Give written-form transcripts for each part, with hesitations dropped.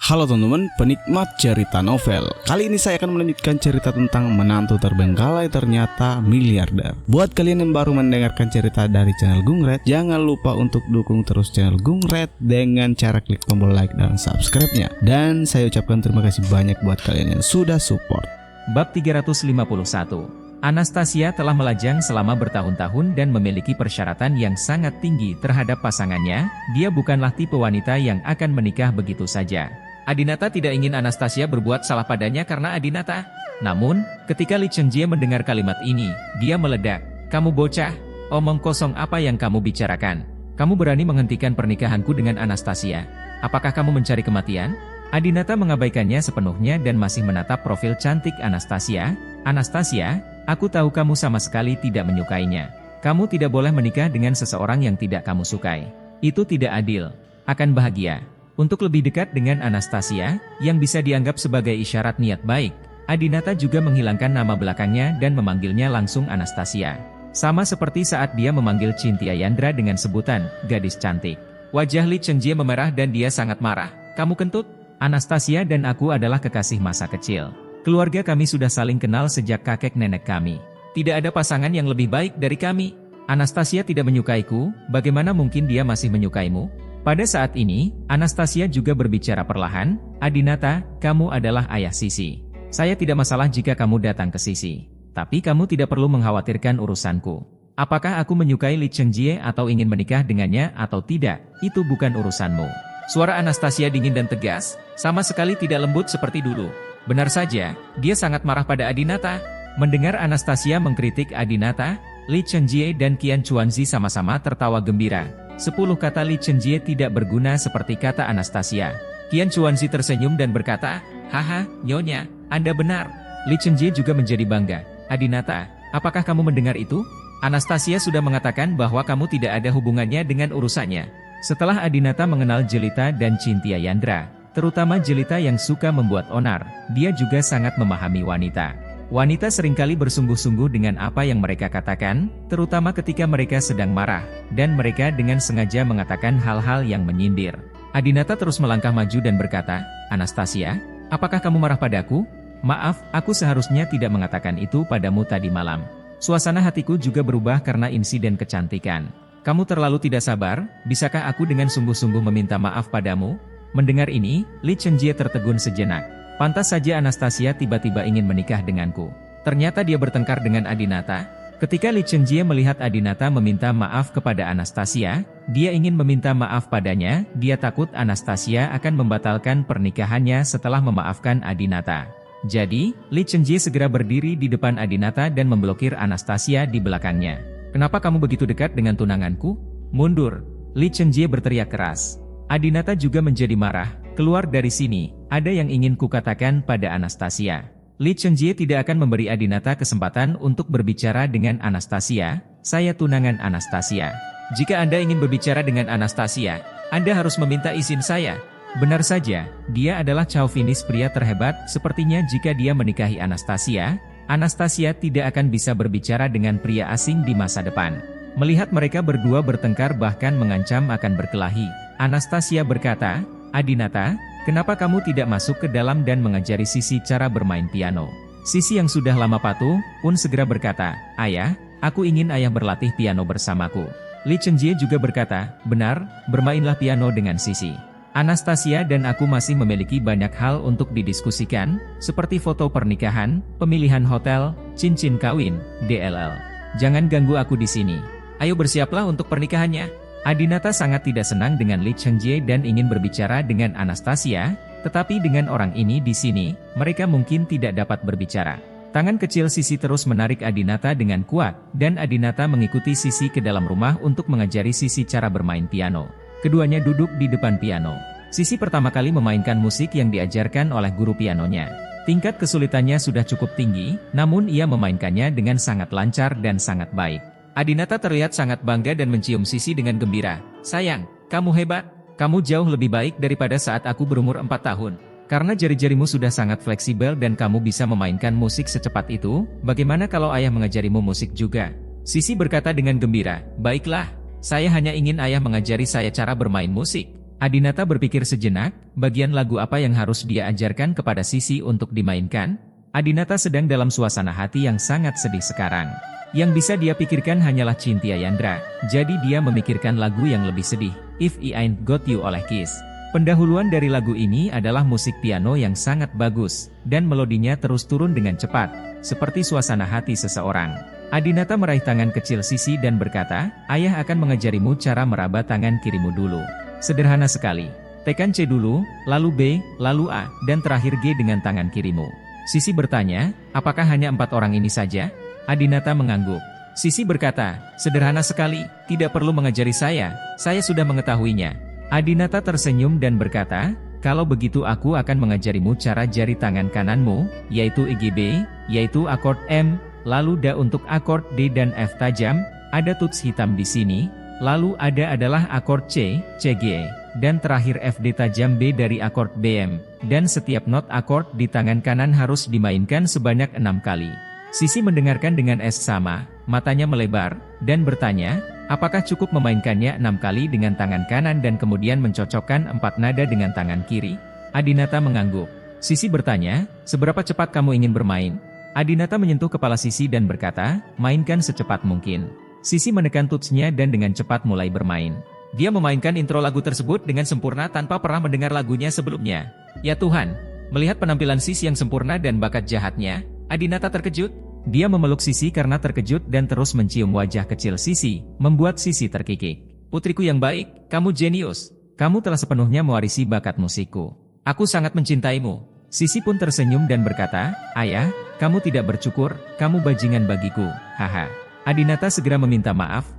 Halo teman-teman, penikmat cerita novel. Kali ini saya akan melanjutkan cerita tentang menantu terbengkalai ternyata miliarder. Buat kalian yang baru mendengarkan cerita dari channel Gungred, jangan lupa untuk dukung terus channel Gungred dengan cara klik tombol like dan subscribe-nya. Dan saya ucapkan terima kasih banyak buat kalian yang sudah support. Bab 351. Anastasia telah melajang selama bertahun-tahun dan memiliki persyaratan yang sangat tinggi terhadap pasangannya. Dia bukanlah tipe wanita yang akan menikah begitu saja. Adinata tidak ingin Anastasia berbuat salah padanya karena Adinata. Namun, ketika Li Chenjie mendengar kalimat ini, dia meledak. "Kamu bocah, omong kosong apa yang kamu bicarakan? Kamu berani menghentikan pernikahanku dengan Anastasia? Apakah kamu mencari kematian?" Adinata mengabaikannya sepenuhnya dan masih menatap profil cantik Anastasia. "Anastasia, aku tahu kamu sama sekali tidak menyukainya. Kamu tidak boleh menikah dengan seseorang yang tidak kamu sukai. Itu tidak adil. Akan bahagia." Untuk lebih dekat dengan Anastasia, yang bisa dianggap sebagai isyarat niat baik, Adinata juga menghilangkan nama belakangnya dan memanggilnya langsung Anastasia. Sama seperti saat dia memanggil Cynthia Yandra dengan sebutan, gadis cantik. Wajah Li Chenjie memerah dan dia sangat marah. "Kamu kentut? Anastasia dan aku adalah kekasih masa kecil. Keluarga kami sudah saling kenal sejak kakek nenek kami. Tidak ada pasangan yang lebih baik dari kami. Anastasia tidak menyukaiku, bagaimana mungkin dia masih menyukaimu?" Pada saat ini, Anastasia juga berbicara perlahan, "Adinata, kamu adalah ayah Sisi. Saya tidak masalah jika kamu datang ke Sisi. Tapi kamu tidak perlu mengkhawatirkan urusanku. Apakah aku menyukai Li Chenjie atau ingin menikah dengannya atau tidak, itu bukan urusanmu." Suara Anastasia dingin dan tegas, sama sekali tidak lembut seperti dulu. Benar saja, dia sangat marah pada Adinata. Mendengar Anastasia mengkritik Adinata, Li Chenjie dan Qian Chuanzi sama-sama tertawa gembira. 10 kata Li Chenjie tidak berguna seperti kata Anastasia. Qian Chuanzi tersenyum dan berkata, "Haha, Nyonya, Anda benar." Li Chenjie juga menjadi bangga. "Adinata, apakah kamu mendengar itu? Anastasia sudah mengatakan bahwa kamu tidak ada hubungannya dengan urusannya." Setelah Adinata mengenal Jelita dan Cynthia Yandra, terutama Jelita yang suka membuat onar, dia juga sangat memahami wanita. Wanita seringkali bersungguh-sungguh dengan apa yang mereka katakan, terutama ketika mereka sedang marah, dan mereka dengan sengaja mengatakan hal-hal yang menyindir. Adinata terus melangkah maju dan berkata, "Anastasia, apakah kamu marah padaku? Maaf, aku seharusnya tidak mengatakan itu padamu tadi malam. Suasana hatiku juga berubah karena insiden kecantikan. Kamu terlalu tidak sabar, bisakah aku dengan sungguh-sungguh meminta maaf padamu?" Mendengar ini, Li Chenjie tertegun sejenak. Pantas saja Anastasia tiba-tiba ingin menikah denganku. Ternyata dia bertengkar dengan Adinata. Ketika Li Chenjie melihat Adinata meminta maaf kepada Anastasia, dia ingin meminta maaf padanya, dia takut Anastasia akan membatalkan pernikahannya setelah memaafkan Adinata. Jadi, Li Chenjie segera berdiri di depan Adinata dan memblokir Anastasia di belakangnya. "Kenapa kamu begitu dekat dengan tunanganku? Mundur!" Li Chenjie berteriak keras. Adinata juga menjadi marah. "Keluar dari sini, ada yang ingin kukatakan pada Anastasia." Li Chenjie tidak akan memberi Adinata kesempatan untuk berbicara dengan Anastasia. "Saya tunangan Anastasia. Jika Anda ingin berbicara dengan Anastasia, Anda harus meminta izin saya." Benar saja, dia adalah chauvinis pria terhebat. Sepertinya jika dia menikahi Anastasia, Anastasia tidak akan bisa berbicara dengan pria asing di masa depan. Melihat mereka berdua bertengkar bahkan mengancam akan berkelahi, Anastasia berkata, "Adinata, kenapa kamu tidak masuk ke dalam dan mengajari Sisi cara bermain piano?" Sisi yang sudah lama patuh, pun segera berkata, "Ayah, aku ingin ayah berlatih piano bersamaku." Li Chenjie juga berkata, "Benar, bermainlah piano dengan Sisi. Anastasia dan aku masih memiliki banyak hal untuk didiskusikan, seperti foto pernikahan, pemilihan hotel, cincin kawin, DLL. Jangan ganggu aku di sini. Ayo bersiaplah untuk pernikahannya." Adinata sangat tidak senang dengan Li Chenjie dan ingin berbicara dengan Anastasia, tetapi dengan orang ini di sini, mereka mungkin tidak dapat berbicara. Tangan kecil Sisi terus menarik Adinata dengan kuat, dan Adinata mengikuti Sisi ke dalam rumah untuk mengajari Sisi cara bermain piano. Keduanya duduk di depan piano. Sisi pertama kali memainkan musik yang diajarkan oleh guru pianonya. Tingkat kesulitannya sudah cukup tinggi, namun ia memainkannya dengan sangat lancar dan sangat baik. Adinata terlihat sangat bangga dan mencium Sisi dengan gembira. "Sayang, kamu hebat. Kamu jauh lebih baik daripada saat aku berumur 4 tahun. Karena jari-jarimu sudah sangat fleksibel dan kamu bisa memainkan musik secepat itu, bagaimana kalau ayah mengajarimu musik juga?" Sisi berkata dengan gembira, "Baiklah, saya hanya ingin ayah mengajari saya cara bermain musik." Adinata berpikir sejenak, bagian lagu apa yang harus dia ajarkan kepada Sisi untuk dimainkan? Adinata sedang dalam suasana hati yang sangat sedih sekarang. Yang bisa dia pikirkan hanyalah Chintya Yandra, jadi dia memikirkan lagu yang lebih sedih, If I Ain't Got You oleh Kiss. Pendahuluan dari lagu ini adalah musik piano yang sangat bagus, dan melodinya terus turun dengan cepat, seperti suasana hati seseorang. Adinata meraih tangan kecil Sisi dan berkata, ayah akan mengajarimu cara meraba tangan kirimu dulu. Sederhana sekali. Tekan C dulu, lalu B, lalu A, dan terakhir G dengan tangan kirimu. Sisi bertanya, apakah hanya 4 orang ini saja? Adinata mengangguk. Sisi berkata, sederhana sekali, tidak perlu mengajari saya sudah mengetahuinya. Adinata tersenyum dan berkata, kalau begitu aku akan mengajarimu cara jari tangan kananmu, yaitu EGB, yaitu akord M, lalu Da untuk akord D dan F tajam, ada tuts hitam di sini. Lalu ada adalah akord C, CG, dan terakhir FD tajam B dari akord BM, dan setiap not akord di tangan kanan harus dimainkan sebanyak 6 kali. Sisi mendengarkan dengan sama, matanya melebar, dan bertanya, apakah cukup memainkannya 6 kali dengan tangan kanan dan kemudian mencocokkan 4 nada dengan tangan kiri? Adinata mengangguk. Sisi bertanya, seberapa cepat kamu ingin bermain? Adinata menyentuh kepala Sisi dan berkata, mainkan secepat mungkin. Sisi menekan tutsnya dan dengan cepat mulai bermain. Dia memainkan intro lagu tersebut dengan sempurna tanpa pernah mendengar lagunya sebelumnya. Ya Tuhan, melihat penampilan Sisi yang sempurna dan bakat jahatnya, Adinata terkejut. Dia memeluk Sisi karena terkejut dan terus mencium wajah kecil Sisi, membuat Sisi terkikik. Putriku yang baik, kamu jenius. Kamu telah sepenuhnya mewarisi bakat musikku. Aku sangat mencintaimu. Sisi pun tersenyum dan berkata, ayah, kamu tidak bercukur, kamu bajingan bagiku, haha. Adinata segera meminta maaf,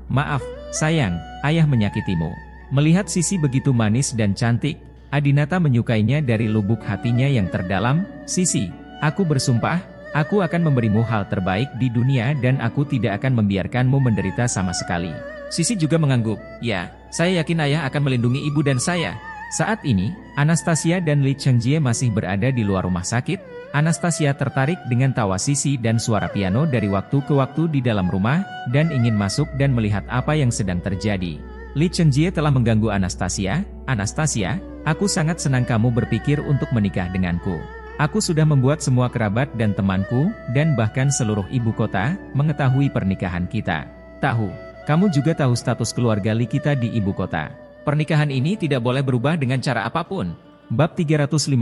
sayang, ayah menyakitimu. Melihat Sisi begitu manis dan cantik, Adinata menyukainya dari lubuk hatinya yang terdalam. Sisi, aku bersumpah, aku akan memberimu hal terbaik di dunia dan aku tidak akan membiarkanmu menderita sama sekali. Sisi juga mengangguk, ya, saya yakin ayah akan melindungi ibu dan saya. Saat ini, Anastasia dan Lee Cheng-jie masih berada di luar rumah sakit. Anastasia tertarik dengan tawa Sisi dan suara piano dari waktu ke waktu di dalam rumah, dan ingin masuk dan melihat apa yang sedang terjadi. Lee Cheng-jie telah mengganggu Anastasia. Anastasia, aku sangat senang kamu berpikir untuk menikah denganku. Aku sudah membuat semua kerabat dan temanku, dan bahkan seluruh ibu kota, mengetahui pernikahan kita. Kamu juga tahu status keluarga Lee kita di ibu kota. Pernikahan ini tidak boleh berubah dengan cara apapun. Bab 352.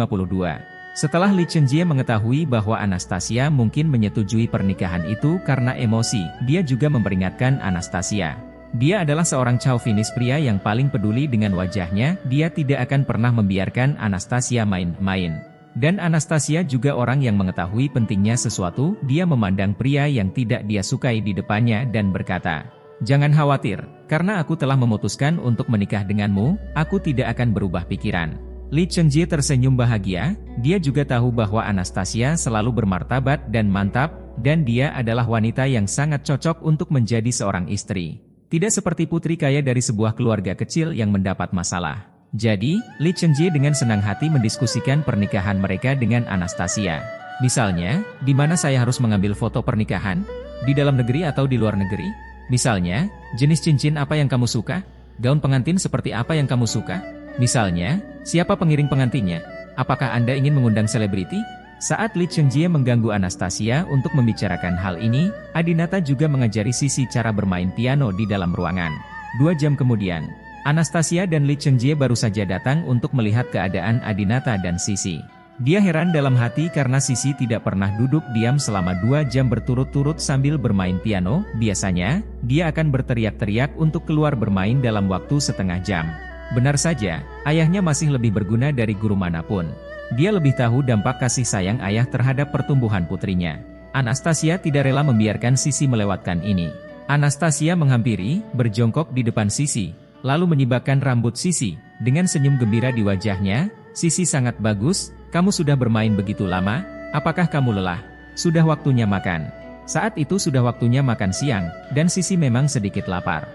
Setelah Lee Cheng-jie mengetahui bahwa Anastasia mungkin menyetujui pernikahan itu karena emosi, dia juga memperingatkan Anastasia. Dia adalah seorang chauvinis pria yang paling peduli dengan wajahnya, dia tidak akan pernah membiarkan Anastasia main-main. Dan Anastasia juga orang yang mengetahui pentingnya sesuatu, dia memandang pria yang tidak dia sukai di depannya dan berkata, jangan khawatir, karena aku telah memutuskan untuk menikah denganmu, aku tidak akan berubah pikiran. Lee Cheng-jie tersenyum bahagia, dia juga tahu bahwa Anastasia selalu bermartabat dan mantap, dan dia adalah wanita yang sangat cocok untuk menjadi seorang istri. Tidak seperti putri kaya dari sebuah keluarga kecil yang mendapat masalah. Jadi, Lee Cheng-jie dengan senang hati mendiskusikan pernikahan mereka dengan Anastasia. Misalnya, di mana saya harus mengambil foto pernikahan? Di dalam negeri atau di luar negeri? Misalnya, jenis cincin apa yang kamu suka? Gaun pengantin seperti apa yang kamu suka? Misalnya, siapa pengiring pengantinnya? Apakah Anda ingin mengundang selebriti? Saat Lee Cheng-jie mengganggu Anastasia untuk membicarakan hal ini, Adinata juga mengajari Sisi cara bermain piano di dalam ruangan. 2 jam kemudian, Anastasia dan Lee Cheng-jie baru saja datang untuk melihat keadaan Adinata dan Sisi. Dia heran dalam hati karena Sisi tidak pernah duduk diam selama 2 jam berturut-turut sambil bermain piano. Biasanya, dia akan berteriak-teriak untuk keluar bermain dalam waktu setengah jam. Benar saja, ayahnya masih lebih berguna dari guru manapun. Dia lebih tahu dampak kasih sayang ayah terhadap pertumbuhan putrinya. Anastasia tidak rela membiarkan Sisi melewatkan ini. Anastasia menghampiri, berjongkok di depan Sisi, lalu menyibakkan rambut Sisi. Dengan senyum gembira di wajahnya, Sisi sangat bagus, kamu sudah bermain begitu lama, apakah kamu lelah? Sudah waktunya makan. Saat itu sudah waktunya makan siang, dan Sisi memang sedikit lapar.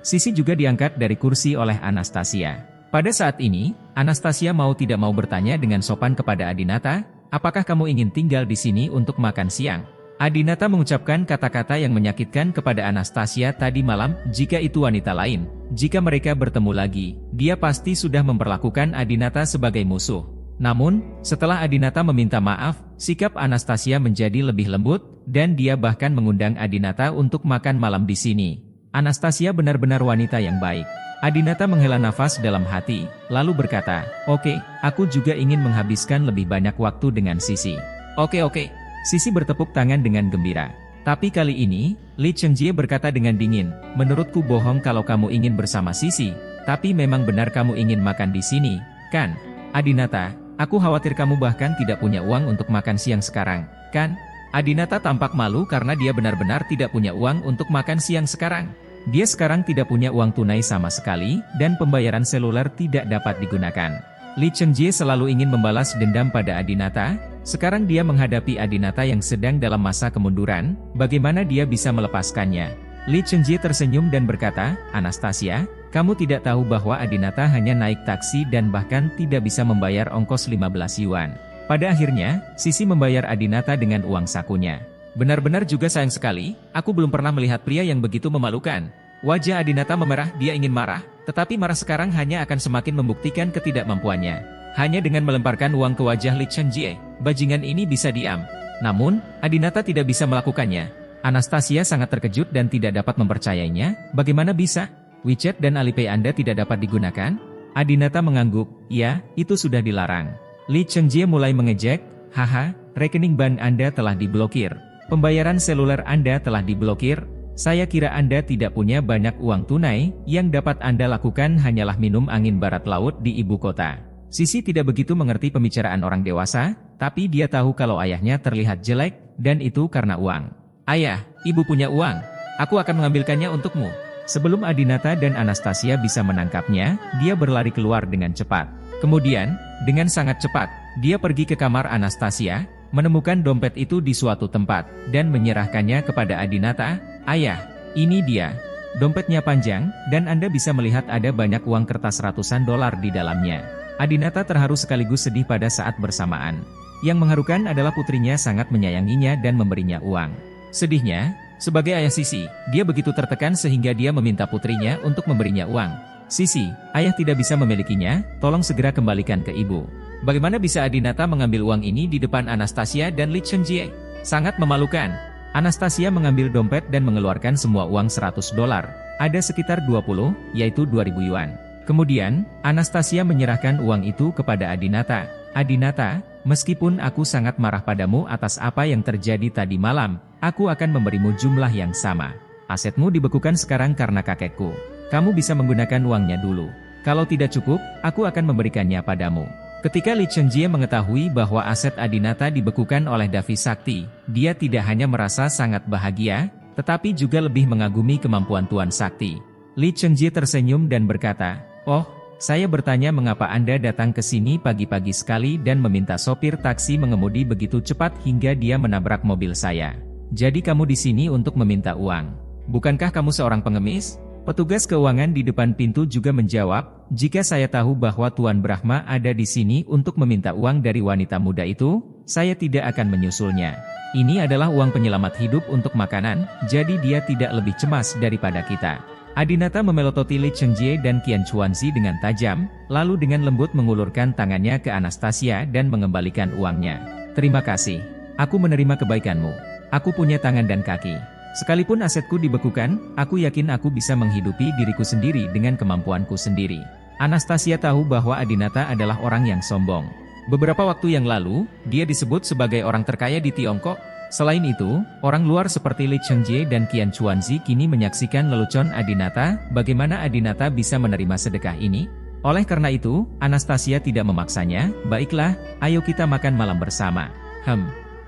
Sisi juga diangkat dari kursi oleh Anastasia. Pada saat ini, Anastasia mau tidak mau bertanya dengan sopan kepada Adinata, apakah kamu ingin tinggal di sini untuk makan siang? Adinata mengucapkan kata-kata yang menyakitkan kepada Anastasia tadi malam. Jika itu wanita lain, jika mereka bertemu lagi, dia pasti sudah memperlakukan Adinata sebagai musuh. Namun, setelah Adinata meminta maaf, sikap Anastasia menjadi lebih lembut, dan dia bahkan mengundang Adinata untuk makan malam di sini. Anastasia benar-benar wanita yang baik. Adinata menghela nafas dalam hati, lalu berkata, "Oke, aku juga ingin menghabiskan lebih banyak waktu dengan Sisi." Oke. Sisi bertepuk tangan dengan gembira. Tapi kali ini, Li Chengjie berkata dengan dingin, "Menurutku bohong kalau kamu ingin bersama Sisi, tapi memang benar kamu ingin makan di sini, kan? Adinata, aku khawatir kamu bahkan tidak punya uang untuk makan siang sekarang, kan?" Adinata tampak malu karena dia benar-benar tidak punya uang untuk makan siang sekarang. Dia sekarang tidak punya uang tunai sama sekali, dan pembayaran seluler tidak dapat digunakan. Li Chengjie selalu ingin membalas dendam pada Adinata. Sekarang dia menghadapi Adinata yang sedang dalam masa kemunduran, bagaimana dia bisa melepaskannya? Li Chengjie tersenyum dan berkata, "Anastasia, kamu tidak tahu bahwa Adinata hanya naik taksi dan bahkan tidak bisa membayar ongkos 15 yuan. Pada akhirnya, Sisi membayar Adinata dengan uang sakunya. Benar-benar juga sayang sekali, aku belum pernah melihat pria yang begitu memalukan." Wajah Adinata memerah, dia ingin marah, tetapi marah sekarang hanya akan semakin membuktikan ketidakmampuannya. Hanya dengan melemparkan uang ke wajah Li Chengjie, bajingan ini bisa diam. Namun, Adinata tidak bisa melakukannya. Anastasia sangat terkejut dan tidak dapat mempercayainya. Bagaimana bisa? WeChat dan Alipay Anda tidak dapat digunakan? Adinata mengangguk, "Ya, itu sudah dilarang." Li Chengjie mulai mengejek, "Haha, rekening bank Anda telah diblokir. Pembayaran seluler Anda telah diblokir. Saya kira Anda tidak punya banyak uang tunai, yang dapat Anda lakukan hanyalah minum angin barat laut di ibu kota." Sisi tidak begitu mengerti pembicaraan orang dewasa, tapi dia tahu kalau ayahnya terlihat jelek, dan itu karena uang. "Ayah, ibu punya uang. Aku akan mengambilkannya untukmu." Sebelum Adinata dan Anastasia bisa menangkapnya, dia berlari keluar dengan cepat. Kemudian, dengan sangat cepat, dia pergi ke kamar Anastasia, menemukan dompet itu di suatu tempat, dan menyerahkannya kepada Adinata. "Ayah, ini dia. Dompetnya panjang, dan Anda bisa melihat ada banyak uang kertas ratusan dolar di dalamnya." Adinata terharu sekaligus sedih pada saat bersamaan. Yang mengharukan adalah putrinya sangat menyayanginya dan memberinya uang. Sedihnya, sebagai ayah Sisi, dia begitu tertekan sehingga dia meminta putrinya untuk memberinya uang. "Sisi, ayah tidak bisa memilikinya, tolong segera kembalikan ke ibu." Bagaimana bisa Adinata mengambil uang ini di depan Anastasia dan Li Chengjie? Sangat memalukan. Anastasia mengambil dompet dan mengeluarkan semua uang 100 dolar. Ada sekitar 20, yaitu 2000 yuan. Kemudian, Anastasia menyerahkan uang itu kepada Adinata. "Adinata, meskipun aku sangat marah padamu atas apa yang terjadi tadi malam, aku akan memberimu jumlah yang sama. Asetmu dibekukan sekarang karena kakekku. Kamu bisa menggunakan uangnya dulu. Kalau tidak cukup, aku akan memberikannya padamu." Ketika Li Chengjie mengetahui bahwa aset Adinata dibekukan oleh Davi Sakti, dia tidak hanya merasa sangat bahagia, tetapi juga lebih mengagumi kemampuan Tuan Sakti. Li Chengjie tersenyum dan berkata, "Oh, saya bertanya mengapa Anda datang ke sini pagi-pagi sekali dan meminta sopir taksi mengemudi begitu cepat hingga dia menabrak mobil saya. Jadi kamu di sini untuk meminta uang. Bukankah kamu seorang pengemis?" Petugas keuangan di depan pintu juga menjawab, "Jika saya tahu bahwa Tuan Brahma ada di sini untuk meminta uang dari wanita muda itu, saya tidak akan menyusulnya. Ini adalah uang penyelamat hidup untuk makanan, jadi dia tidak lebih cemas daripada kita." Adinata memelototi Li Chengjie dan Qian Chuanzi dengan tajam, lalu dengan lembut mengulurkan tangannya ke Anastasia dan mengembalikan uangnya. "Terima kasih. Aku menerima kebaikanmu. Aku punya tangan dan kaki. Sekalipun asetku dibekukan, aku yakin aku bisa menghidupi diriku sendiri dengan kemampuanku sendiri." Anastasia tahu bahwa Adinata adalah orang yang sombong. Beberapa waktu yang lalu, dia disebut sebagai orang terkaya di Tiongkok. Selain itu, orang luar seperti Li Chengjie dan Qian Chuanzi kini menyaksikan lelucon Adinata. Bagaimana Adinata bisa menerima sedekah ini? Oleh karena itu, Anastasia tidak memaksanya. "Baiklah, ayo kita makan malam bersama."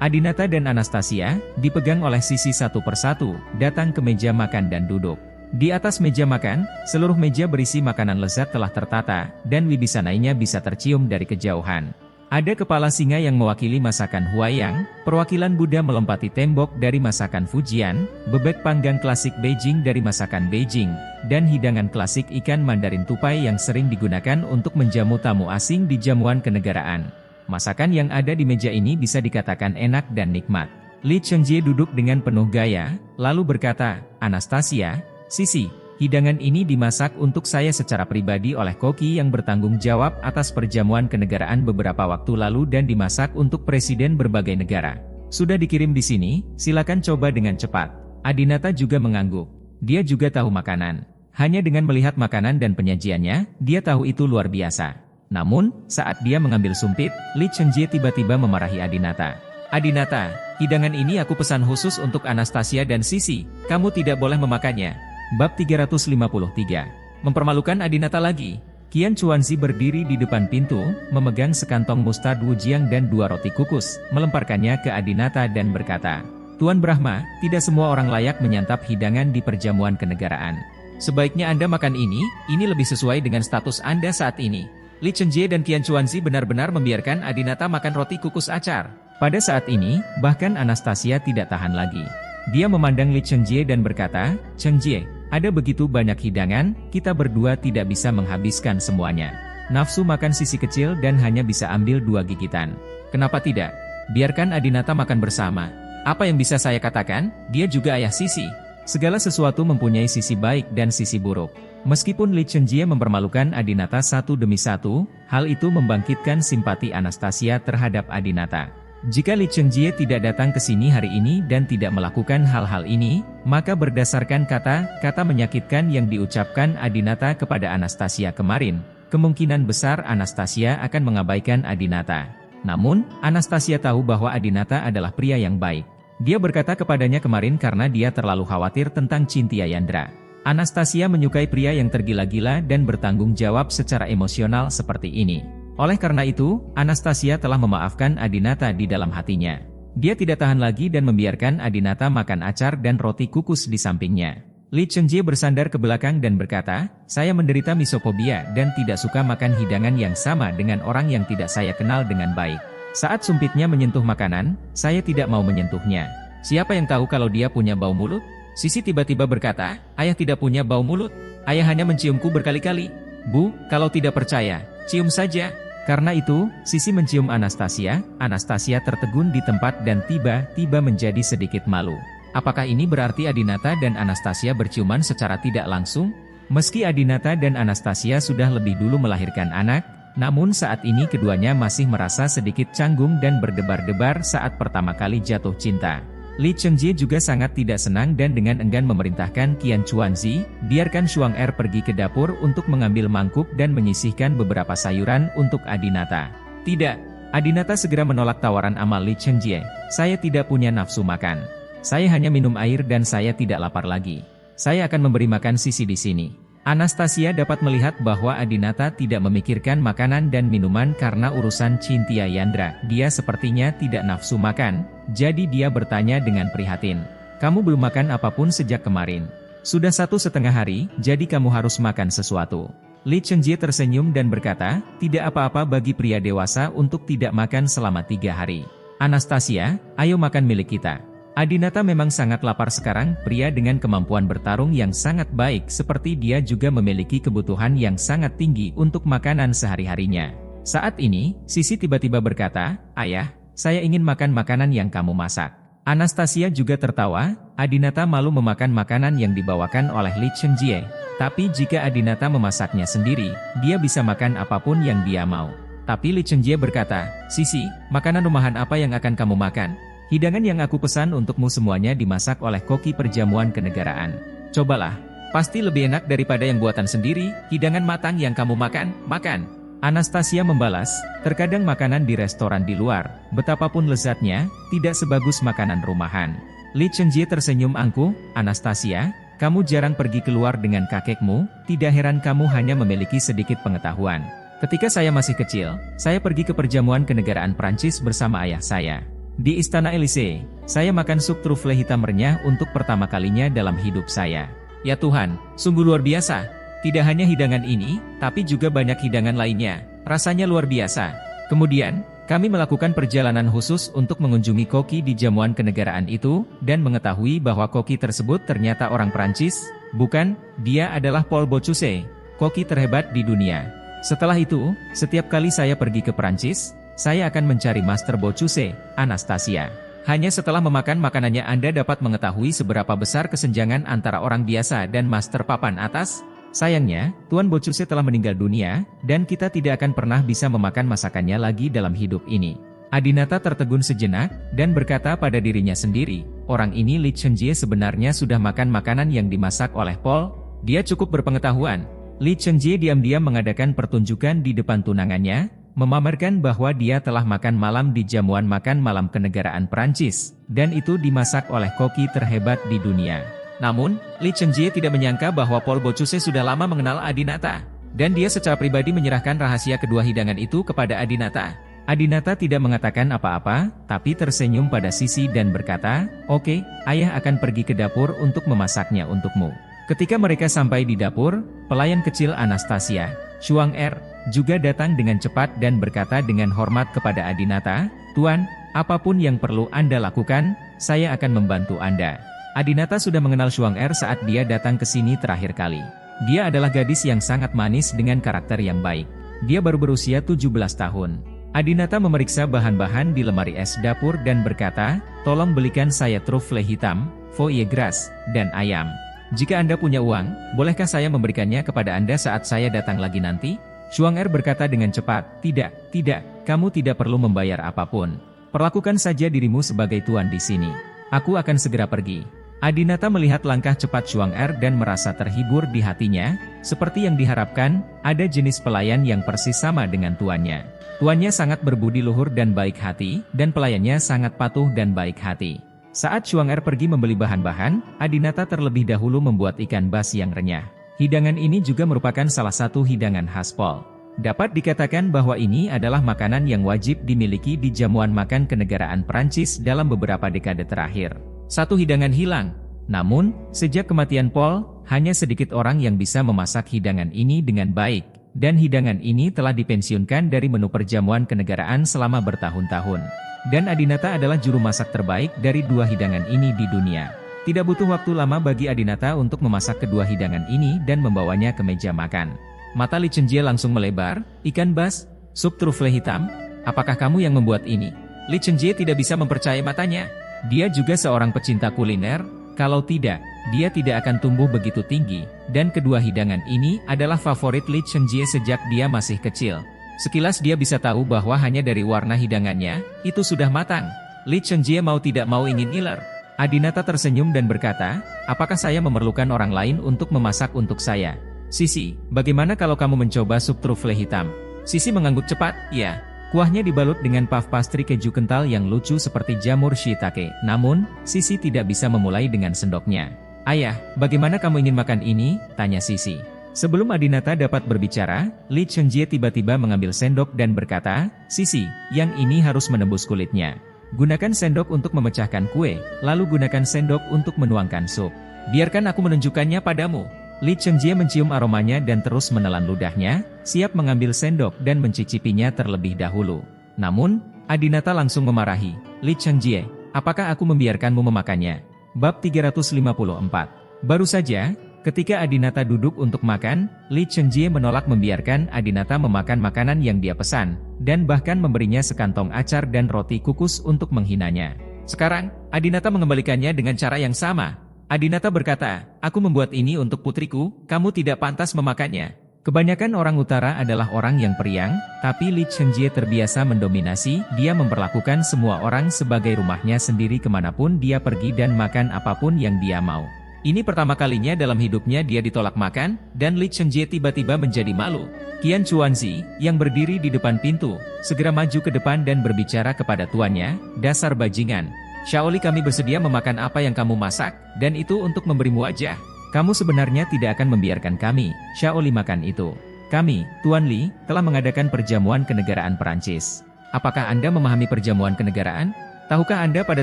Adinata dan Anastasia, dipegang oleh Sisi satu persatu, datang ke meja makan dan duduk. Di atas meja makan, seluruh meja berisi makanan lezat telah tertata, dan wibisanainya bisa tercium dari kejauhan. Ada kepala singa yang mewakili masakan Huayang, perwakilan Buddha melompati tembok dari masakan Fujian, bebek panggang klasik Beijing dari masakan Beijing, dan hidangan klasik ikan Mandarin tupai yang sering digunakan untuk menjamu tamu asing di jamuan kenegaraan. Masakan yang ada di meja ini bisa dikatakan enak dan nikmat. Li Chengjie duduk dengan penuh gaya, lalu berkata, Anastasia, Sisi, hidangan ini dimasak untuk saya secara pribadi oleh koki yang bertanggung jawab atas perjamuan kenegaraan beberapa waktu lalu dan dimasak untuk presiden berbagai negara. Sudah dikirim di sini, silakan coba dengan cepat. Adinata juga mengangguk. Dia juga tahu makanan. Hanya dengan melihat makanan dan penyajiannya, dia tahu itu luar biasa. Namun, saat dia mengambil sumpit, Li Chengjie tiba-tiba memarahi Adinata. Adinata, hidangan ini aku pesan khusus untuk Anastasia dan Sisi, kamu tidak boleh memakannya. Bab 353. Mempermalukan Adinata lagi. Qian Chuanzi berdiri di depan pintu, memegang sekantong mustard wujiang dan 2 roti kukus, melemparkannya ke Adinata dan berkata, Tuan Brahma, tidak semua orang layak menyantap hidangan di perjamuan kenegaraan. Sebaiknya Anda makan ini lebih sesuai dengan status Anda saat ini. Li Chengjie dan Qian Chuanzi benar-benar membiarkan Adinata makan roti kukus acar. Pada saat ini, bahkan Anastasia tidak tahan lagi. Dia memandang Li Chengjie dan berkata, Chengjie, ada begitu banyak hidangan, kita berdua tidak bisa menghabiskan semuanya. Nafsu makan Sisi kecil dan hanya bisa ambil 2 gigitan. Kenapa tidak? Biarkan Adinata makan bersama. Apa yang bisa saya katakan? Dia juga ayah Sisi. Segala sesuatu mempunyai sisi baik dan sisi buruk. Meskipun Li Chengjie mempermalukan Adinata satu demi satu, hal itu membangkitkan simpati Anastasia terhadap Adinata. Jika Li Chengjie tidak datang ke sini hari ini dan tidak melakukan hal-hal ini, maka berdasarkan kata-kata menyakitkan yang diucapkan Adinata kepada Anastasia kemarin, kemungkinan besar Anastasia akan mengabaikan Adinata. Namun, Anastasia tahu bahwa Adinata adalah pria yang baik. Dia berkata kepadanya kemarin karena dia terlalu khawatir tentang Cynthia Yandra. Anastasia menyukai pria yang tergila-gila dan bertanggung jawab secara emosional seperti ini. Oleh karena itu, Anastasia telah memaafkan Adinata di dalam hatinya. Dia tidak tahan lagi dan membiarkan Adinata makan acar dan roti kukus di sampingnya. Li Chengjie bersandar ke belakang dan berkata, saya menderita misopobia dan tidak suka makan hidangan yang sama dengan orang yang tidak saya kenal dengan baik. Saat sumpitnya menyentuh makanan, saya tidak mau menyentuhnya. Siapa yang tahu kalau dia punya bau mulut? Sisi tiba-tiba berkata, ayah tidak punya bau mulut. Ayah hanya menciumku berkali-kali. Bu, kalau tidak percaya, cium saja. Karena itu, Sisi mencium Anastasia. Anastasia tertegun di tempat dan tiba-tiba menjadi sedikit malu. Apakah ini berarti Adinata dan Anastasia berciuman secara tidak langsung? Meski Adinata dan Anastasia sudah lebih dulu melahirkan anak, namun saat ini keduanya masih merasa sedikit canggung dan berdebar-debar saat pertama kali jatuh cinta. Li Chengjie juga sangat tidak senang dan dengan enggan memerintahkan Qian Chuanzi, biarkan Shuang Er pergi ke dapur untuk mengambil mangkuk dan menyisihkan beberapa sayuran untuk Adinata. Tidak, Adinata segera menolak tawaran amal Li Chengjie. Saya tidak punya nafsu makan. Saya hanya minum air dan saya tidak lapar lagi. Saya akan memberi makan Sisi di sini. Anastasia dapat melihat bahwa Adinata tidak memikirkan makanan dan minuman karena urusan Cynthia Yandra. Dia sepertinya tidak nafsu makan, jadi dia bertanya dengan prihatin. Kamu belum makan apapun sejak kemarin. Sudah 1,5 hari, jadi kamu harus makan sesuatu. Li Chengjie tersenyum dan berkata, tidak apa-apa bagi pria dewasa untuk tidak makan selama 3 hari. Anastasia, ayo makan milik kita. Adinata memang sangat lapar sekarang, pria dengan kemampuan bertarung yang sangat baik seperti dia juga memiliki kebutuhan yang sangat tinggi untuk makanan sehari-harinya. Saat ini, Sisi tiba-tiba berkata, ayah, saya ingin makan makanan yang kamu masak. Anastasia juga tertawa, Adinata malu memakan makanan yang dibawakan oleh Li Chengjie. Tapi jika Adinata memasaknya sendiri, dia bisa makan apapun yang dia mau. Tapi Li Chengjie berkata, Sisi, makanan rumahan apa yang akan kamu makan? Hidangan yang aku pesan untukmu semuanya dimasak oleh koki perjamuan kenegaraan. Cobalah, pasti lebih enak daripada yang buatan sendiri, hidangan matang yang kamu makan. Anastasia membalas, terkadang makanan di restoran di luar, betapapun lezatnya, tidak sebagus makanan rumahan. Li Chengjie tersenyum angkuh, Anastasia, kamu jarang pergi keluar dengan kakekmu, tidak heran kamu hanya memiliki sedikit pengetahuan. Ketika saya masih kecil, saya pergi ke perjamuan kenegaraan Prancis bersama ayah saya. Di Istana Elysee, saya makan sup trufle hitam renyah untuk pertama kalinya dalam hidup saya. Ya Tuhan, sungguh luar biasa. Tidak hanya hidangan ini, tapi juga banyak hidangan lainnya. Rasanya luar biasa. Kemudian, kami melakukan perjalanan khusus untuk mengunjungi koki di jamuan kenegaraan itu, dan mengetahui bahwa koki tersebut ternyata orang Prancis. Bukan, dia adalah Paul Bocuse, koki terhebat di dunia. Setelah itu, setiap kali saya pergi ke Prancis, saya akan mencari Master Bocuse, Anastasia. Hanya setelah memakan makanannya Anda dapat mengetahui seberapa besar kesenjangan antara orang biasa dan master papan atas. Sayangnya, Tuan Bocuse telah meninggal dunia, dan kita tidak akan pernah bisa memakan masakannya lagi dalam hidup ini. Adinata tertegun sejenak, dan berkata pada dirinya sendiri, orang ini Li Chengjie sebenarnya sudah makan makanan yang dimasak oleh Paul. Dia cukup berpengetahuan. Li Chengjie diam-diam mengadakan pertunjukan di depan tunangannya, memamerkan bahwa dia telah makan malam di jamuan makan malam kenegaraan Perancis, dan itu dimasak oleh koki terhebat di dunia. Namun, Li Chengjie tidak menyangka bahwa Paul Bocuse sudah lama mengenal Adinata, dan dia secara pribadi menyerahkan rahasia kedua hidangan itu kepada Adinata. Adinata tidak mengatakan apa-apa, tapi tersenyum pada Sisi dan berkata, "Oke, ayah akan pergi ke dapur untuk memasaknya untukmu." Ketika mereka sampai di dapur, pelayan kecil Anastasia, Chuang Er, juga datang dengan cepat dan berkata dengan hormat kepada Adinata, "Tuan, apapun yang perlu Anda lakukan, saya akan membantu Anda." Adinata sudah mengenal Chuang Er saat dia datang ke sini terakhir kali. Dia adalah gadis yang sangat manis dengan karakter yang baik. Dia baru berusia 17 tahun. Adinata memeriksa bahan-bahan di lemari es dapur dan berkata, "Tolong belikan saya trufle hitam, foie gras, dan ayam. Jika Anda punya uang, bolehkah saya memberikannya kepada Anda saat saya datang lagi nanti?" Chuang Er berkata dengan cepat, "Tidak, kamu tidak perlu membayar apapun. Perlakukan saja dirimu sebagai tuan di sini. Aku akan segera pergi." Adinata melihat langkah cepat Chuang Er dan merasa terhibur di hatinya. Seperti yang diharapkan, ada jenis pelayan yang persis sama dengan tuannya. Tuannya sangat berbudi luhur dan baik hati, dan pelayannya sangat patuh dan baik hati. Saat Chuang Er pergi membeli bahan-bahan, Adinata terlebih dahulu membuat ikan bas yang renyah. Hidangan ini juga merupakan salah satu hidangan khas Paul. Dapat dikatakan bahwa ini adalah makanan yang wajib dimiliki di jamuan makan kenegaraan Prancis dalam beberapa dekade terakhir. Satu hidangan hilang. Namun, sejak kematian Paul, hanya sedikit orang yang bisa memasak hidangan ini dengan baik, dan hidangan ini telah dipensiunkan dari menu perjamuan kenegaraan selama bertahun-tahun. Dan Adinata adalah juru masak terbaik dari dua hidangan ini di dunia. Tidak butuh waktu lama bagi Adinata untuk memasak kedua hidangan ini dan membawanya ke meja makan. Mata Li Chengjie langsung melebar. "Ikan bas, sup trufle hitam, apakah kamu yang membuat ini?" Li Chengjie tidak bisa mempercayai matanya. Dia juga seorang pecinta kuliner, kalau tidak, dia tidak akan tumbuh begitu tinggi, dan kedua hidangan ini adalah favorit Li Chengjie sejak dia masih kecil. Sekilas dia bisa tahu bahwa hanya dari warna hidangannya, itu sudah matang. Li Chengjie mau tidak mau ingin ngiler. Adinata tersenyum dan berkata, "Apakah saya memerlukan orang lain untuk memasak untuk saya?" "Sisi, bagaimana kalau kamu mencoba sup trufle hitam?" Sisi mengangguk cepat, "Ya." Kuahnya dibalut dengan puff pastry keju kental yang lucu seperti jamur shiitake. Namun, Sisi tidak bisa memulai dengan sendoknya. "Ayah, bagaimana kamu ingin makan ini?" tanya Sisi. Sebelum Adinata dapat berbicara, Li Chengjie tiba-tiba mengambil sendok dan berkata, "Sisi, yang ini harus menembus kulitnya. Gunakan sendok untuk memecahkan kue, lalu gunakan sendok untuk menuangkan sup. Biarkan aku menunjukkannya padamu." Li Chengjie mencium aromanya dan terus menelan ludahnya, siap mengambil sendok dan mencicipinya terlebih dahulu. Namun, Adinata langsung memarahi, "Li Chengjie, apakah aku membiarkanmu memakannya?" Bab 354. Baru saja, ketika Adinata duduk untuk makan, Li Chengjie menolak membiarkan Adinata memakan makanan yang dia pesan, dan bahkan memberinya sekantong acar dan roti kukus untuk menghinanya. Sekarang, Adinata mengembalikannya dengan cara yang sama. Adinata berkata, "Aku membuat ini untuk putriku, kamu tidak pantas memakannya." Kebanyakan orang utara adalah orang yang periang, tapi Li Chengjie terbiasa mendominasi, dia memperlakukan semua orang sebagai rumahnya sendiri kemanapun dia pergi dan makan apapun yang dia mau. Ini pertama kalinya dalam hidupnya dia ditolak makan, dan Li Chengjie tiba-tiba menjadi malu. Qian Chuanzi, yang berdiri di depan pintu, segera maju ke depan dan berbicara kepada tuannya, "Dasar bajingan. Shaoli, kami bersedia memakan apa yang kamu masak, dan itu untuk memberimu aja. Kamu sebenarnya tidak akan membiarkan kami, Shaoli, makan itu. Kami, Tuan Li, telah mengadakan perjamuan kenegaraan Perancis. Apakah Anda memahami perjamuan kenegaraan? Tahukah Anda pada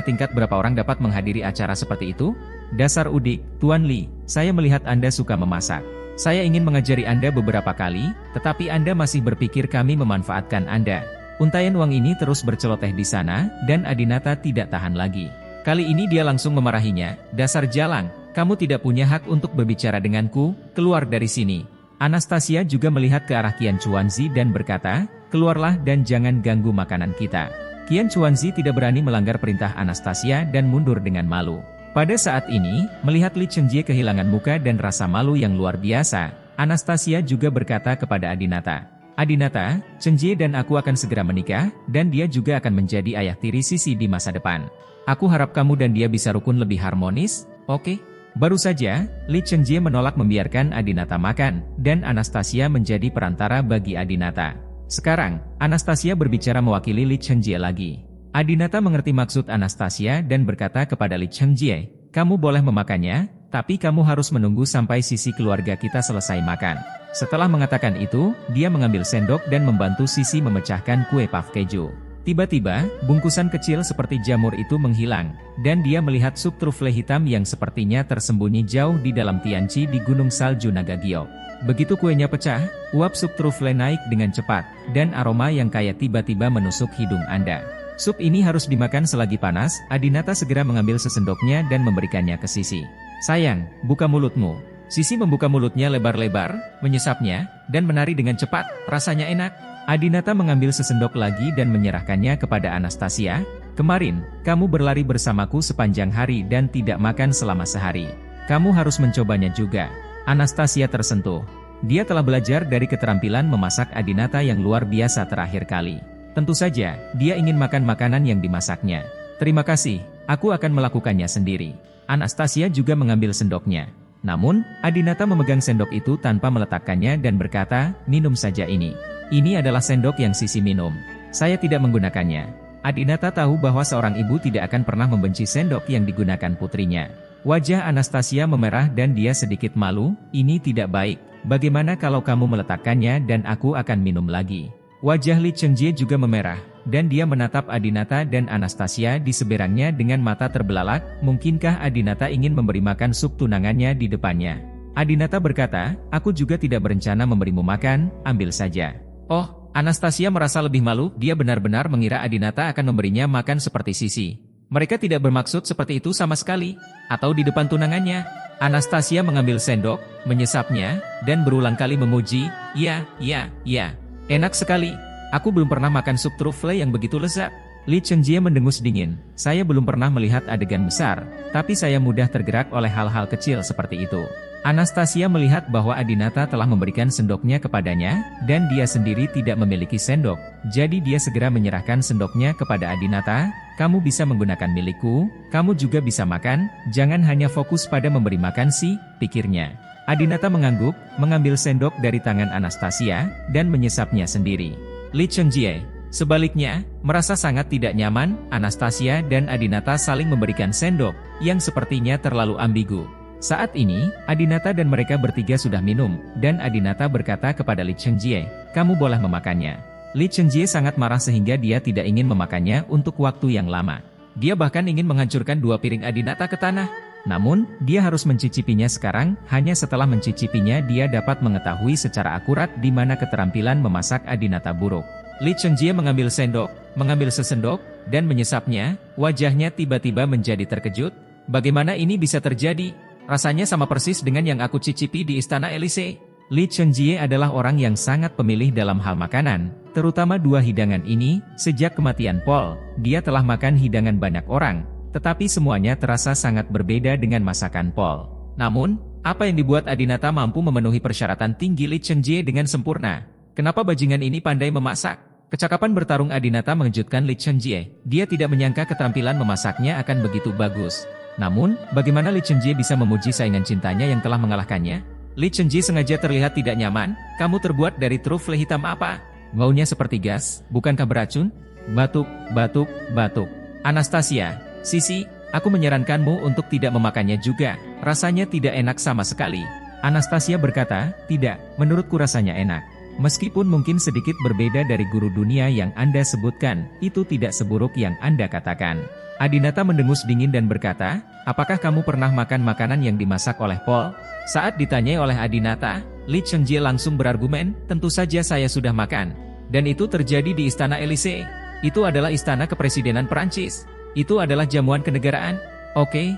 tingkat berapa orang dapat menghadiri acara seperti itu? Dasar udik, Tuan Li, saya melihat Anda suka memasak. Saya ingin mengajari Anda beberapa kali, tetapi Anda masih berpikir kami memanfaatkan Anda." Untaian uang ini terus berceloteh di sana, dan Adinata tidak tahan lagi. Kali ini dia langsung memarahinya, "Dasar jalang, kamu tidak punya hak untuk berbicara denganku, keluar dari sini." Anastasia juga melihat ke arah Qian Chuanzi dan berkata, "Keluarlah dan jangan ganggu makanan kita." Qian Chuanzi tidak berani melanggar perintah Anastasia dan mundur dengan malu. Pada saat ini, melihat Li Chengjie kehilangan muka dan rasa malu yang luar biasa, Anastasia juga berkata kepada Adinata, "Adinata, Chengjie dan aku akan segera menikah, dan dia juga akan menjadi ayah tiri Sisi di masa depan. Aku harap kamu dan dia bisa rukun lebih harmonis, oke?" Baru saja, Li Chengjie menolak membiarkan Adinata makan, dan Anastasia menjadi perantara bagi Adinata. Sekarang, Anastasia berbicara mewakili Li Chengjie lagi. Adinata mengerti maksud Anastasia dan berkata kepada Li Chengjie, "Kamu boleh memakannya, tapi kamu harus menunggu sampai Sisi keluarga kita selesai makan." Setelah mengatakan itu, dia mengambil sendok dan membantu Sisi memecahkan kue puff keju. Tiba-tiba, bungkusan kecil seperti jamur itu menghilang, dan dia melihat sup trufle hitam yang sepertinya tersembunyi jauh di dalam Tianqi di Gunung Salju Naga Giok. Begitu kuenya pecah, uap sup trufle naik dengan cepat, dan aroma yang kaya tiba-tiba menusuk hidung Anda. Sup ini harus dimakan selagi panas. Adinata segera mengambil sesendoknya dan memberikannya ke Sisi. "Sayang, buka mulutmu." Sisi membuka mulutnya lebar-lebar, menyesapnya, dan menari dengan cepat. Rasanya enak. Adinata mengambil sesendok lagi dan menyerahkannya kepada Anastasia. "Kemarin, kamu berlari bersamaku sepanjang hari dan tidak makan selama sehari. Kamu harus mencobanya juga." Anastasia tersentuh. Dia telah belajar dari keterampilan memasak Adinata yang luar biasa terakhir kali. Tentu saja, dia ingin makan makanan yang dimasaknya. "Terima kasih, aku akan melakukannya sendiri." Anastasia juga mengambil sendoknya. Namun, Adinata memegang sendok itu tanpa meletakkannya dan berkata, "Minum saja ini. Ini adalah sendok yang Sisi minum. Saya tidak menggunakannya." Adinata tahu bahwa seorang ibu tidak akan pernah membenci sendok yang digunakan putrinya. Wajah Anastasia memerah dan dia sedikit malu. "Ini tidak baik. Bagaimana kalau kamu meletakkannya dan aku akan minum lagi?" Wajah Li Chengjie juga memerah, dan dia menatap Adinata dan Anastasia di seberangnya dengan mata terbelalak. Mungkinkah Adinata ingin memberi makan sup tunangannya di depannya? Adinata berkata, "Aku juga tidak berencana memberimu makan, ambil saja." Oh, Anastasia merasa lebih malu. Dia benar-benar mengira Adinata akan memberinya makan seperti Sisi. Mereka tidak bermaksud seperti itu sama sekali, atau di depan tunangannya. Anastasia mengambil sendok, menyesapnya, dan berulang kali memuji, "Ya, ya, ya. Enak sekali. Aku belum pernah makan sup trufle yang begitu lezat." Li Chengjie mendengus dingin. "Saya belum pernah melihat adegan besar, tapi saya mudah tergerak oleh hal-hal kecil seperti itu." Anastasia melihat bahwa Adinata telah memberikan sendoknya kepadanya, dan dia sendiri tidak memiliki sendok. Jadi dia segera menyerahkan sendoknya kepada Adinata. "Kamu bisa menggunakan milikku, kamu juga bisa makan, jangan hanya fokus pada memberi makan sih," pikirnya. Adinata mengangguk, mengambil sendok dari tangan Anastasia, dan menyesapnya sendiri. Li Chengjie, sebaliknya, merasa sangat tidak nyaman. Anastasia dan Adinata saling memberikan sendok, yang sepertinya terlalu ambigu. Saat ini, Adinata dan mereka bertiga sudah minum, dan Adinata berkata kepada Li Chengjie, "Kamu boleh memakannya." Li Chengjie sangat marah sehingga dia tidak ingin memakannya untuk waktu yang lama. Dia bahkan ingin menghancurkan 2 piring Adinata ke tanah. Namun, dia harus mencicipinya sekarang. Hanya setelah mencicipinya dia dapat mengetahui secara akurat di mana keterampilan memasak Adinata buruk. Li Chengjie mengambil sesendok, dan menyesapnya. Wajahnya tiba-tiba menjadi terkejut. "Bagaimana ini bisa terjadi? Rasanya sama persis dengan yang aku cicipi di Istana Elysee." Li Chengjie adalah orang yang sangat pemilih dalam hal makanan, terutama 2 hidangan ini. Sejak kematian Paul, dia telah makan hidangan banyak orang. Tetapi semuanya terasa sangat berbeda dengan masakan Paul. Namun, apa yang dibuat Adinata mampu memenuhi persyaratan tinggi Li Chengjie dengan sempurna? Kenapa bajingan ini pandai memasak? Kecakapan bertarung Adinata mengejutkan Li Chengjie. Dia tidak menyangka keterampilan memasaknya akan begitu bagus. Namun, bagaimana Li Chengjie bisa memuji saingan cintanya yang telah mengalahkannya? Li Chengjie sengaja terlihat tidak nyaman. "Kamu terbuat dari trufle hitam apa? Baunya seperti gas, bukankah beracun?" Batuk, batuk, batuk. "Anastasia, Sisi, aku menyarankanmu untuk tidak memakannya juga. Rasanya tidak enak sama sekali." Anastasia berkata, "Tidak, menurutku rasanya enak. Meskipun mungkin sedikit berbeda dari guru dunia yang Anda sebutkan, itu tidak seburuk yang Anda katakan." Adinata mendengus dingin dan berkata, "Apakah kamu pernah makan makanan yang dimasak oleh Paul?" Saat ditanyai oleh Adinata, Li Chengjie langsung berargumen, "Tentu saja saya sudah makan. Dan itu terjadi di Istana Elysee. Itu adalah istana kepresidenan Perancis. Itu adalah jamuan kenegaraan." Oke,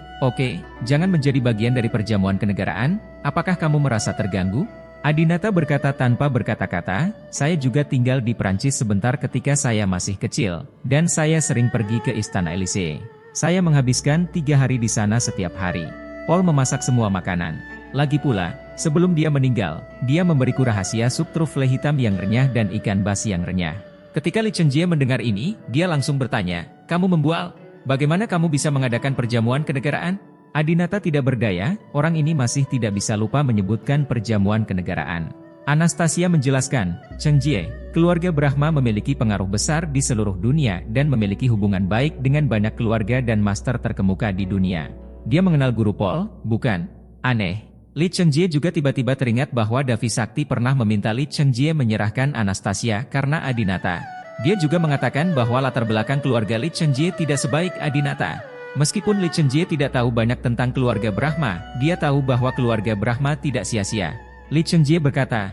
jangan menjadi bagian dari perjamuan kenegaraan. Apakah kamu merasa terganggu? Adinata berkata tanpa berkata-kata, saya juga tinggal di Prancis sebentar ketika saya masih kecil, dan saya sering pergi ke Istana Elysee. Saya menghabiskan 3 hari di sana setiap hari. Paul memasak semua makanan. Lagi pula, sebelum dia meninggal, dia memberiku rahasia sup trufle hitam yang renyah dan ikan basi yang renyah. Ketika Li Chengjie mendengar ini, dia langsung bertanya, kamu membual? Bagaimana kamu bisa mengadakan perjamuan kenegaraan? Adinata tidak berdaya, orang ini masih tidak bisa lupa menyebutkan perjamuan kenegaraan. Anastasia menjelaskan, Chengjie, keluarga Brahma memiliki pengaruh besar di seluruh dunia dan memiliki hubungan baik dengan banyak keluarga dan master terkemuka di dunia. Dia mengenal guru Paul, bukan? Aneh. Li Chengjie juga tiba-tiba teringat bahwa Davi Sakti pernah meminta Li Chengjie menyerahkan Anastasia karena Adinata. Dia juga mengatakan bahwa latar belakang keluarga Li Chengjie tidak sebaik Adinata. Meskipun Li Chengjie tidak tahu banyak tentang keluarga Brahma, dia tahu bahwa keluarga Brahma tidak sia-sia. Li Chengjie berkata,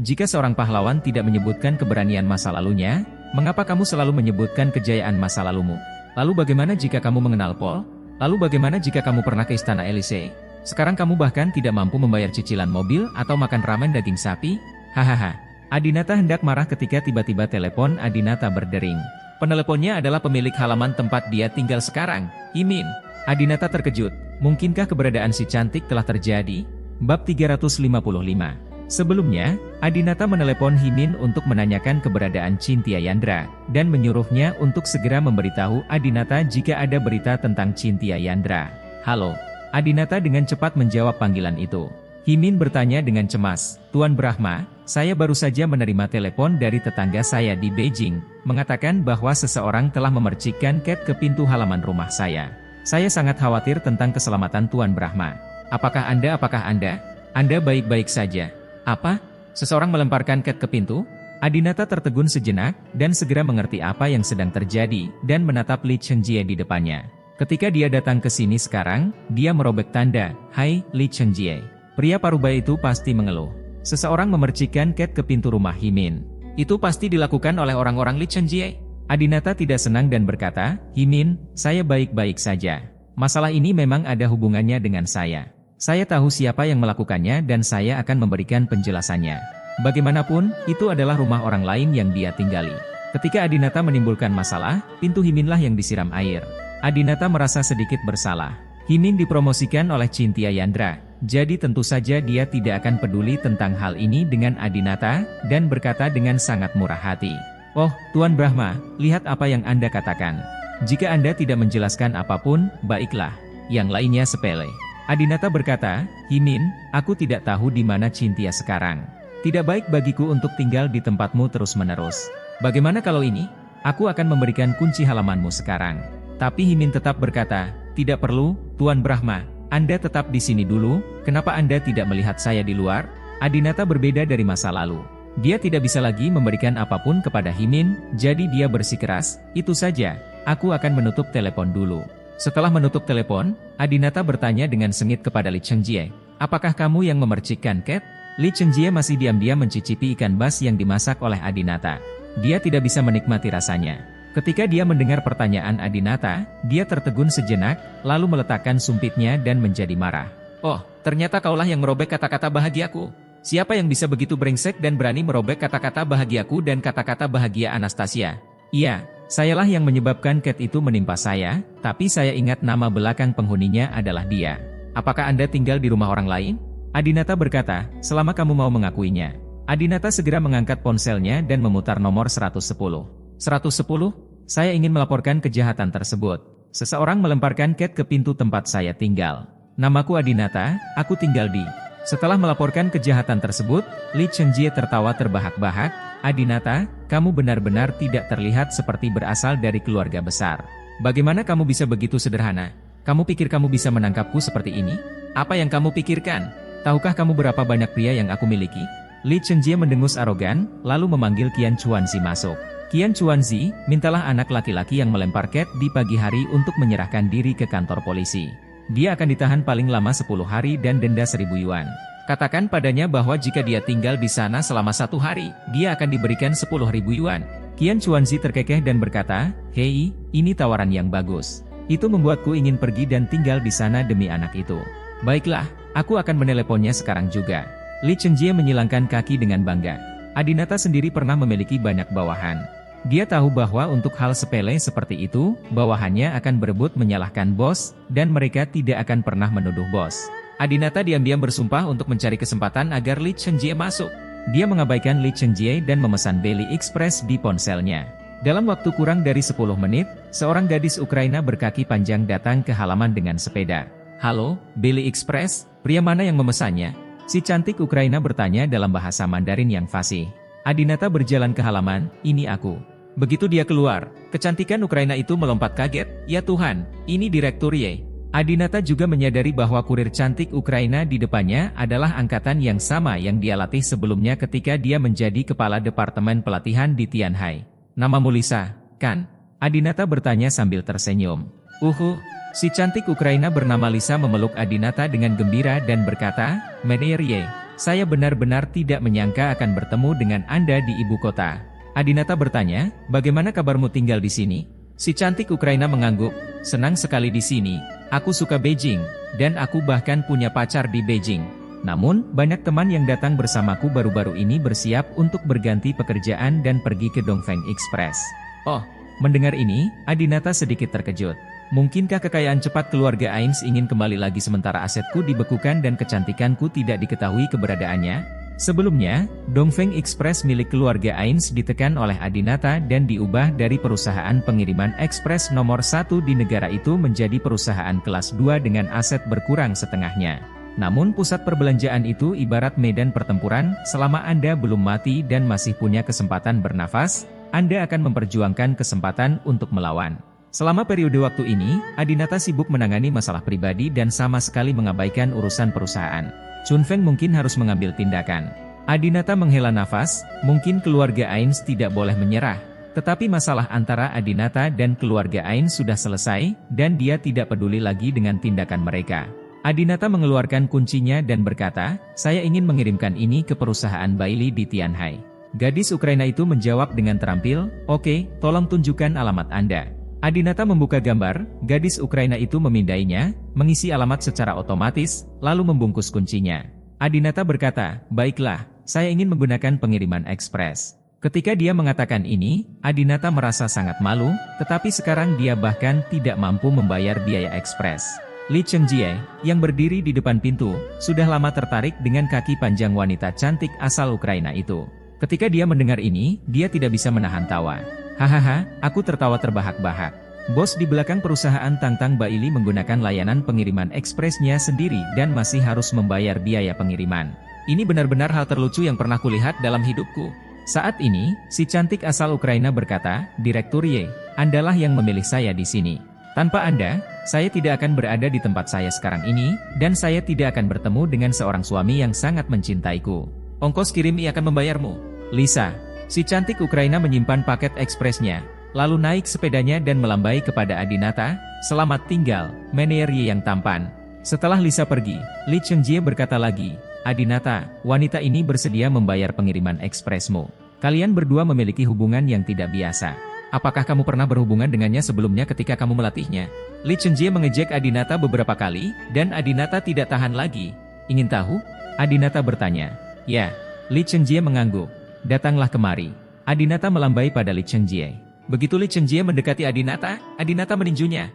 jika seorang pahlawan tidak menyebutkan keberanian masa lalunya, mengapa kamu selalu menyebutkan kejayaan masa lalumu? Lalu bagaimana jika kamu mengenal Paul? Lalu bagaimana jika kamu pernah ke Istana Elysee? Sekarang kamu bahkan tidak mampu membayar cicilan mobil atau makan ramen daging sapi? Hahaha. Adinata hendak marah ketika tiba-tiba telepon Adinata berdering. Peneleponnya adalah pemilik halaman tempat dia tinggal sekarang, Himin. Adinata terkejut, mungkinkah keberadaan si cantik telah terjadi? Bab 355. Sebelumnya, Adinata menelepon Himin untuk menanyakan keberadaan Cynthia Yandra, dan menyuruhnya untuk segera memberitahu Adinata jika ada berita tentang Cynthia Yandra. Halo. Adinata dengan cepat menjawab panggilan itu. Himin bertanya dengan cemas, Tuan Brahma, saya baru saja menerima telepon dari tetangga saya di Beijing, mengatakan bahwa seseorang telah memercikkan Cat ke pintu halaman rumah saya. Saya sangat khawatir tentang keselamatan Tuan Brahma. Apakah Anda baik-baik saja? Apa? Seseorang melemparkan Cat ke pintu? Adinata tertegun sejenak, dan segera mengerti apa yang sedang terjadi, dan menatap Li Chengjie di depannya. Ketika dia datang ke sini sekarang, dia merobek tanda, Hai, Li Chengjie. Pria parubaya itu pasti mengeluh. Seseorang memercikkan Cat ke pintu rumah Himin. Itu pasti dilakukan oleh orang-orang Li Chengjie. Adinata tidak senang dan berkata, Himin, saya baik-baik saja. Masalah ini memang ada hubungannya dengan saya. Saya tahu siapa yang melakukannya dan saya akan memberikan penjelasannya. Bagaimanapun, itu adalah rumah orang lain yang dia tinggali. Ketika Adinata menimbulkan masalah, pintu Himinlah yang disiram air. Adinata merasa sedikit bersalah. Himin dipromosikan oleh Cynthia Yandra, jadi tentu saja dia tidak akan peduli tentang hal ini dengan Adinata, dan berkata dengan sangat murah hati. Oh, Tuan Brahma, lihat apa yang Anda katakan. Jika Anda tidak menjelaskan apapun, baiklah. Yang lainnya sepele. Adinata berkata, Himin, aku tidak tahu di mana Cynthia sekarang. Tidak baik bagiku untuk tinggal di tempatmu terus-menerus. Bagaimana kalau ini? Aku akan memberikan kunci halamanmu sekarang. Tapi Himin tetap berkata, tidak perlu, Tuan Brahma, Anda tetap di sini dulu, kenapa Anda tidak melihat saya di luar? Adinata berbeda dari masa lalu. Dia tidak bisa lagi memberikan apapun kepada Himin, jadi dia bersikeras, itu saja, aku akan menutup telepon dulu. Setelah menutup telepon, Adinata bertanya dengan sengit kepada Li Chengjie, apakah kamu yang memercikkan Cat? Li Chengjie masih diam-diam mencicipi ikan bas yang dimasak oleh Adinata. Dia tidak bisa menikmati rasanya. Ketika dia mendengar pertanyaan Adinata, dia tertegun sejenak, lalu meletakkan sumpitnya dan menjadi marah. Oh, ternyata kaulah yang merobek kata-kata bahagiaku. Siapa yang bisa begitu brengsek dan berani merobek kata-kata bahagiaku dan kata-kata bahagia Anastasia? Iya, sayalah yang menyebabkan Cat itu menimpa saya, tapi saya ingat nama belakang penghuninya adalah dia. Apakah Anda tinggal di rumah orang lain? Adinata berkata, selama kamu mau mengakuinya. Adinata segera mengangkat ponselnya dan memutar nomor 110. 110, saya ingin melaporkan kejahatan tersebut. Seseorang melemparkan Cat ke pintu tempat saya tinggal. Namaku Adinata, aku tinggal di... Setelah melaporkan kejahatan tersebut, Li Chengjie tertawa terbahak-bahak. Adinata, kamu benar-benar tidak terlihat seperti berasal dari keluarga besar. Bagaimana kamu bisa begitu sederhana? Kamu pikir kamu bisa menangkapku seperti ini? Apa yang kamu pikirkan? Tahukah kamu berapa banyak pria yang aku miliki? Li Chengjie mendengus arogan, lalu memanggil Qian Chuanzi masuk. Qian Chuanzi, mintalah anak laki-laki yang melempar Cat di pagi hari untuk menyerahkan diri ke kantor polisi. Dia akan ditahan paling lama 10 hari dan denda 1.000 yuan. Katakan padanya bahwa jika dia tinggal di sana selama 1 hari, dia akan diberikan 10.000 yuan. Qian Chuanzi terkekeh dan berkata, hei, ini tawaran yang bagus. Itu membuatku ingin pergi dan tinggal di sana demi anak itu. Baiklah, aku akan meneleponnya sekarang juga. Li Chenjie menyilangkan kaki dengan bangga. Adinata sendiri pernah memiliki banyak bawahan. Dia tahu bahwa untuk hal sepele seperti itu, bawahannya akan berebut menyalahkan bos, dan mereka tidak akan pernah menuduh bos. Adinata diam-diam bersumpah untuk mencari kesempatan agar Li Chenjie masuk. Dia mengabaikan Li Chenjie dan memesan Beli Express di ponselnya. Dalam waktu kurang dari 10 menit, seorang gadis Ukraina berkaki panjang datang ke halaman dengan sepeda. "Halo, Beli Express, pria mana yang memesannya?" Si cantik Ukraina bertanya dalam bahasa Mandarin yang fasih. Adinata berjalan ke halaman, "Ini aku." Begitu dia keluar, kecantikan Ukraina itu melompat kaget. "Ya Tuhan, ini Direktur Ye." Adinata juga menyadari bahwa kurir cantik Ukraina di depannya adalah angkatan yang sama yang dia latih sebelumnya ketika dia menjadi kepala departemen pelatihan di Tianhai. "Namamu Lisa, kan?" Adinata bertanya sambil tersenyum. Si cantik Ukraina bernama Lisa memeluk Adinata dengan gembira dan berkata, "Meneer Ye, saya benar-benar tidak menyangka akan bertemu dengan Anda di ibu kota." Adinata bertanya, "Bagaimana kabarmu tinggal di sini?" Si cantik Ukraina mengangguk, "Senang sekali di sini. Aku suka Beijing, dan aku bahkan punya pacar di Beijing. Namun, banyak teman yang datang bersamaku baru-baru ini bersiap untuk berganti pekerjaan dan pergi ke Dongfeng Express." Oh, mendengar ini, Adinata sedikit terkejut. Mungkinkah kekayaan cepat keluarga Ains ingin kembali lagi sementara asetku dibekukan dan kecantikanku tidak diketahui keberadaannya? Sebelumnya, Dongfeng Express milik keluarga Ains ditekan oleh Adinata dan diubah dari perusahaan pengiriman ekspres nomor 1 di negara itu menjadi perusahaan kelas 2 dengan aset berkurang setengahnya. Namun pusat perbelanjaan itu ibarat medan pertempuran, selama Anda belum mati dan masih punya kesempatan bernafas, Anda akan memperjuangkan kesempatan untuk melawan. Selama periode waktu ini, Adinata sibuk menangani masalah pribadi dan sama sekali mengabaikan urusan perusahaan. Chun Feng mungkin harus mengambil tindakan. Adinata menghela nafas, mungkin keluarga Ains tidak boleh menyerah. Tetapi masalah antara Adinata dan keluarga Ains sudah selesai, dan dia tidak peduli lagi dengan tindakan mereka. Adinata mengeluarkan kuncinya dan berkata, "Saya ingin mengirimkan ini ke perusahaan Bailey di Tianhai." Gadis Ukraina itu menjawab dengan terampil, "Oke, tolong tunjukkan alamat Anda." Adinata membuka gambar, gadis Ukraina itu memindainya, mengisi alamat secara otomatis, lalu membungkus kuncinya. Adinata berkata, "Baiklah, saya ingin menggunakan pengiriman ekspres." Ketika dia mengatakan ini, Adinata merasa sangat malu, tetapi sekarang dia bahkan tidak mampu membayar biaya ekspres. Li Chenjie, yang berdiri di depan pintu, sudah lama tertarik dengan kaki panjang wanita cantik asal Ukraina itu. Ketika dia mendengar ini, dia tidak bisa menahan tawa. "Hahaha, aku tertawa terbahak-bahak. Bos di belakang perusahaan Tangtang Bailey menggunakan layanan pengiriman ekspresnya sendiri dan masih harus membayar biaya pengiriman. Ini benar-benar hal terlucu yang pernah kulihat dalam hidupku." Saat ini, si cantik asal Ukraina berkata, "Direktur Ye, Andalah yang memilih saya di sini. Tanpa Anda, saya tidak akan berada di tempat saya sekarang ini, dan saya tidak akan bertemu dengan seorang suami yang sangat mencintaiku. Ongkos kirim ia akan membayarmu." Lisa, si cantik Ukraina menyimpan paket ekspresnya, lalu naik sepedanya dan melambai kepada Adinata, "Selamat tinggal, Meneer Ye yang tampan." Setelah Lisa pergi, Li Chenjie berkata lagi, "Adinata, wanita ini bersedia membayar pengiriman ekspresmu. Kalian berdua memiliki hubungan yang tidak biasa. Apakah kamu pernah berhubungan dengannya sebelumnya ketika kamu melatihnya?" Li Chenjie mengejek Adinata beberapa kali, dan Adinata tidak tahan lagi. "Ingin tahu?" Adinata bertanya. "Ya." Li Chenjie mengangguk. "Datanglah kemari." Adinata melambai pada Li Chenjie. Begitu Li Chenjie mendekati Adinata, Adinata meninjunya.